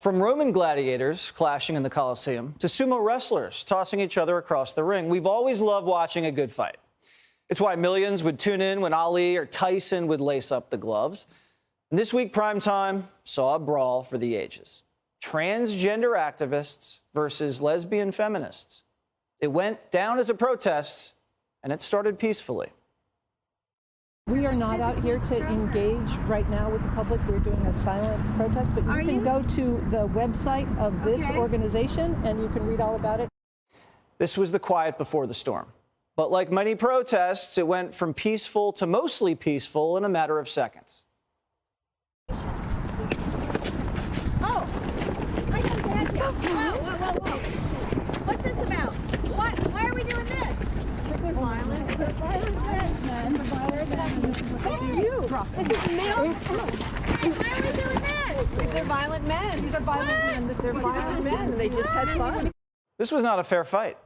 From Roman gladiators clashing in the Colosseum to sumo wrestlers tossing each other across the ring, we've always loved watching a good fight. It's why millions would tune in when Ali or Tyson would lace up the gloves. And this week, primetime saw a brawl for the ages. Transgender activists versus lesbian feminists. It went down as a protest, and it started peacefully. We are not out here to engage right now with the public. We're doing a silent protest, but you can go to the website of this organization and you can read all about it. This was the quiet before the storm. But like many protests, it went from peaceful to mostly peaceful in a matter of seconds. Oh, I got that. Whoa. What's this about? Why are we doing this? They're violent. They're violent men. They're violent men. This is you. This is male. Why are we doing this? Because they're violent men. These are violent men. They're violent men. They just had fun. This was not a fair fight.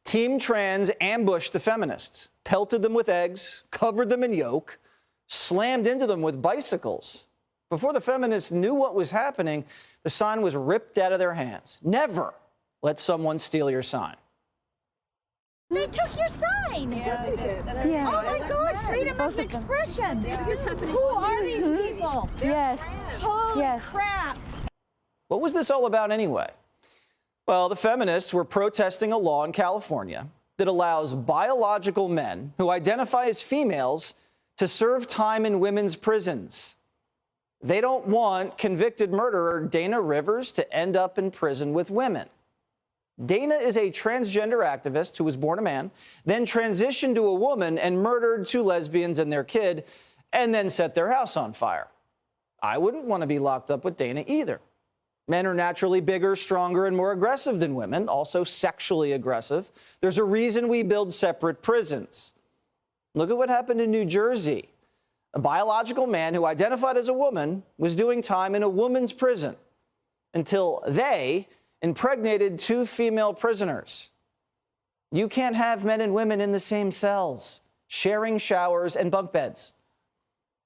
Team Trans ambushed the feminists, pelted them with eggs, covered them in yolk, slammed into them with bicycles. Before the feminists knew what was happening, the sign was ripped out of their hands. Never let someone steal your sign. They took your sign. Yes, they did. Yeah. Oh my God, freedom of expression. Who are these people? Yes. Holy crap. What was this all about anyway? Well, the feminists were protesting a law in California that allows biological men who identify as females to serve time in women's prisons. They don't want convicted murderer Dana Rivers to end up in prison with women. Dana is a transgender activist who was born a man, then transitioned to a woman and murdered two lesbians and their kid, and then set their house on fire. I wouldn't want to be locked up with Dana either. Men are naturally bigger, stronger, and more aggressive than women, also sexually aggressive. There's a reason we build separate prisons. Look at what happened in New Jersey. A biological man who identified as a woman was doing time in a woman's prison until they impregnated two female prisoners. You can't have men and women in the same cells, sharing showers and bunk beds.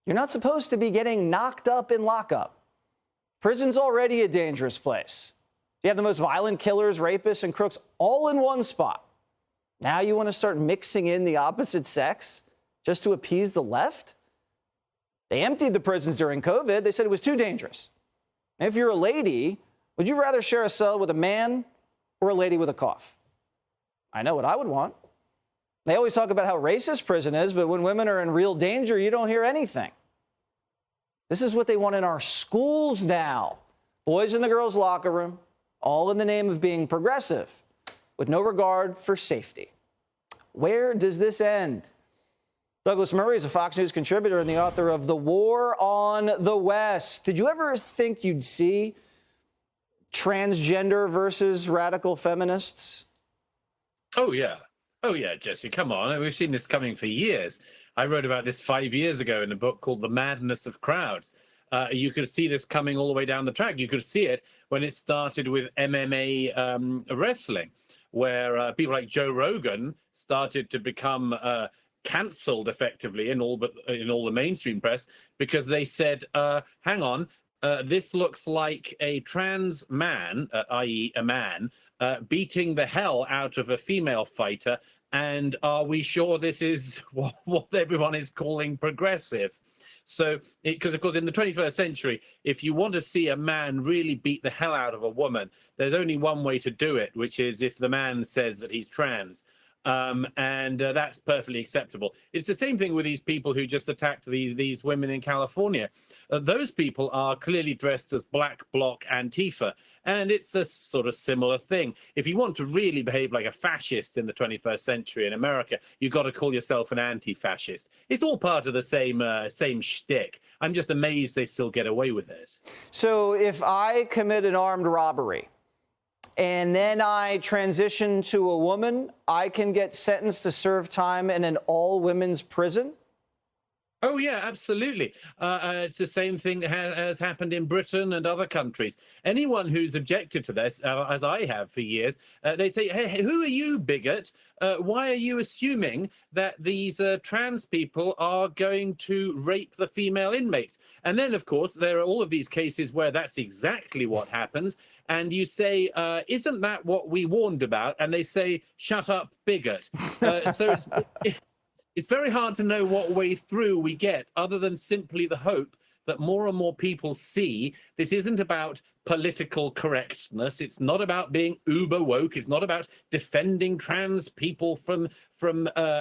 You're not supposed to be getting knocked up in lockup. Prison's already a dangerous place. You have the most violent killers, rapists, and crooks all in one spot. Now you want to start mixing in the opposite sex just to appease the left? They emptied the prisons during COVID. They said it was too dangerous. And if you're a lady, would you rather share a cell with a man or a lady with a cough? I know what I would want. They always talk about how racist prison is, but when women are in real danger, you don't hear anything. This is what they want in our schools now. Boys in the girls' locker room, all in the name of being progressive, with no regard for safety. Where does this end? Douglas Murray is a Fox News contributor and the author of The War on the West. Did you ever think you'd see transgender versus radical feminists? Oh, yeah, Jesse, come on. We've seen this coming for years. I wrote about this 5 years ago in a book called The Madness of Crowds. You could see this coming all the way down the track. You could see it when it started with MMA wrestling, where people like Joe Rogan started to become cancelled effectively in all the mainstream press because they said, hang on, this looks like a trans man, i.e. a man, beating the hell out of a female fighter. And are we sure this is what everyone is calling progressive? So, because of course, in the 21st century, if you want to see a man really beat the hell out of a woman, there's only one way to do it, which is if the man says that he's trans. And that's perfectly acceptable. It's the same thing with these people who just attacked these women in California. Those people are clearly dressed as Black Bloc Antifa, and it's a sort of similar thing. If you want to really behave like a fascist in the 21st century in America, you've got to call yourself an anti-fascist. It's all part of the same shtick. I'm just amazed they still get away with it. So if I commit an armed robbery, and then I transition to a woman, I can get sentenced to serve time in an all-women's prison? Oh yeah, absolutely. It's the same thing that has happened in Britain and other countries. Anyone who's objected to this, as I have for years, they say, "Hey, who are you, bigot? Why are you assuming that these trans people are going to rape the female inmates?" And then, of course, there are all of these cases where that's exactly what happens. And you say, "Isn't that what we warned about?" And they say, "Shut up, bigot." So it's very hard to know what way through we get, other than simply the hope that more and more people see this isn't about political correctness. It's not about being uber woke. It's not about defending trans people from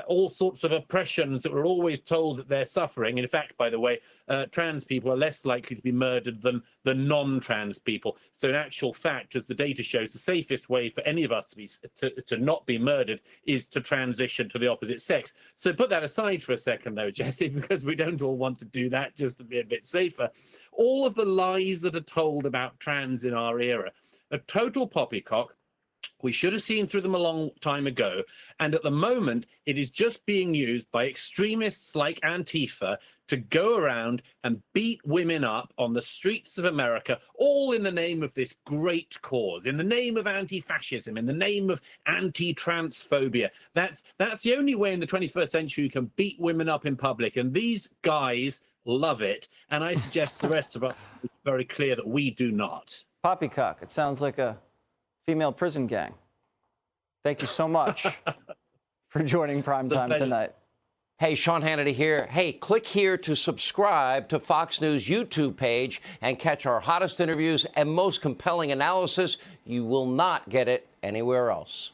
all sorts of oppressions that we're always told that they're suffering. In fact, by the way, trans people are less likely to be murdered than non-trans people. So in actual fact, as the data shows, the safest way for any of us to not be murdered is to transition to the opposite sex. So put that aside for a second, though, Jesse, because we don't all want to do that just to be a bit safer. All of the lies that are told about trans in our era are total poppycock. We should have seen through them a long time ago. And at the moment, it is just being used by extremists like Antifa to go around and beat women up on the streets of America, all in the name of this great cause, in the name of anti-fascism, in the name of anti-transphobia. That's the only way in the 21st century you can beat women up in public. And these guys love it. And I suggest the rest of us be very clear that we do not. Poppycock. It sounds like a female prison gang. Thank you so much for joining Primetime tonight. Hey, Sean Hannity here. Hey, click here to subscribe to Fox News YouTube page and catch our hottest interviews and most compelling analysis. You will not get it anywhere else.